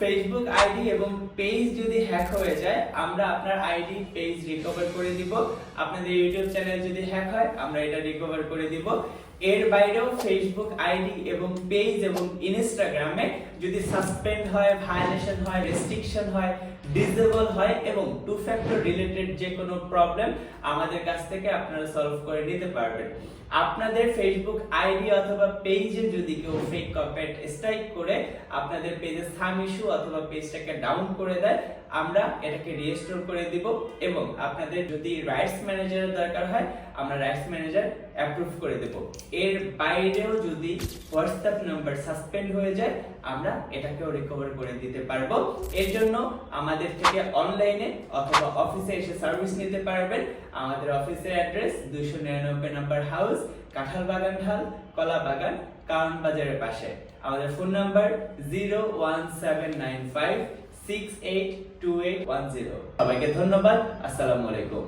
Facebook ID এবং page যদি hack হয়ে যায়, আমরা আপনার আইডি পেজ রিকভার করে দিব। আপনাদের ইউটিউব চ্যানেল যদি হ্যাক হয়, আমরা এটা রিকভার করে দিব। এর বাইরেও ফেসবুক আইডি এবং পেজ এবং ইনস্টাগ্রামে যদি সাসপেন্ড হয়, ভায়োলেশন হয়, রেস্ট্রিকশন হয়, ডিসেবল হয় এবং টু ফ্যাক্টর রিলেটেড যে কোনো প্রবলেম আমাদের কাছ থেকে আপনারা সলভ করে নিতে পারবেন। আপনাদের ফেসবুক আইডি অথবা পেজে যদি কেউ ফেক কমেন্ট স্ট্রাইক করে আপনাদের পেজে সাম ইস্যু অথবা পেজটাকে ডাউন করে দেয়, আমরা এটাকে রিস্টোর করে দিব এবং আপনাদের যদি রাইটস ম্যানেজারের দরকার হয়, আমরা রাইটস ম্যানেজার অ্যাপ্রুভ করে দেব। এর বাইরেও যদি হোয়াটসঅ্যাপ নাম্বার সাসপেন্ড হয়ে যায়, আমরা এটাকেও রিকভার করে দিতে পারবো। এর জন্য আমাদের থেকে অনলাইনে অথবা অফিসে এসে সার্ভিস নিতে পারবেন। আমাদের অফিসের অ্যাড্রেস 299 নাম্বার হাউস, কাঁঠালবাগান ঢাল, কলাবাগান, কারণ বাজারের পাশে। আমাদের ফোন নাম্বার 01795682810। সবাইকে ধন্যবাদ। আসসালামু আলাইকুম।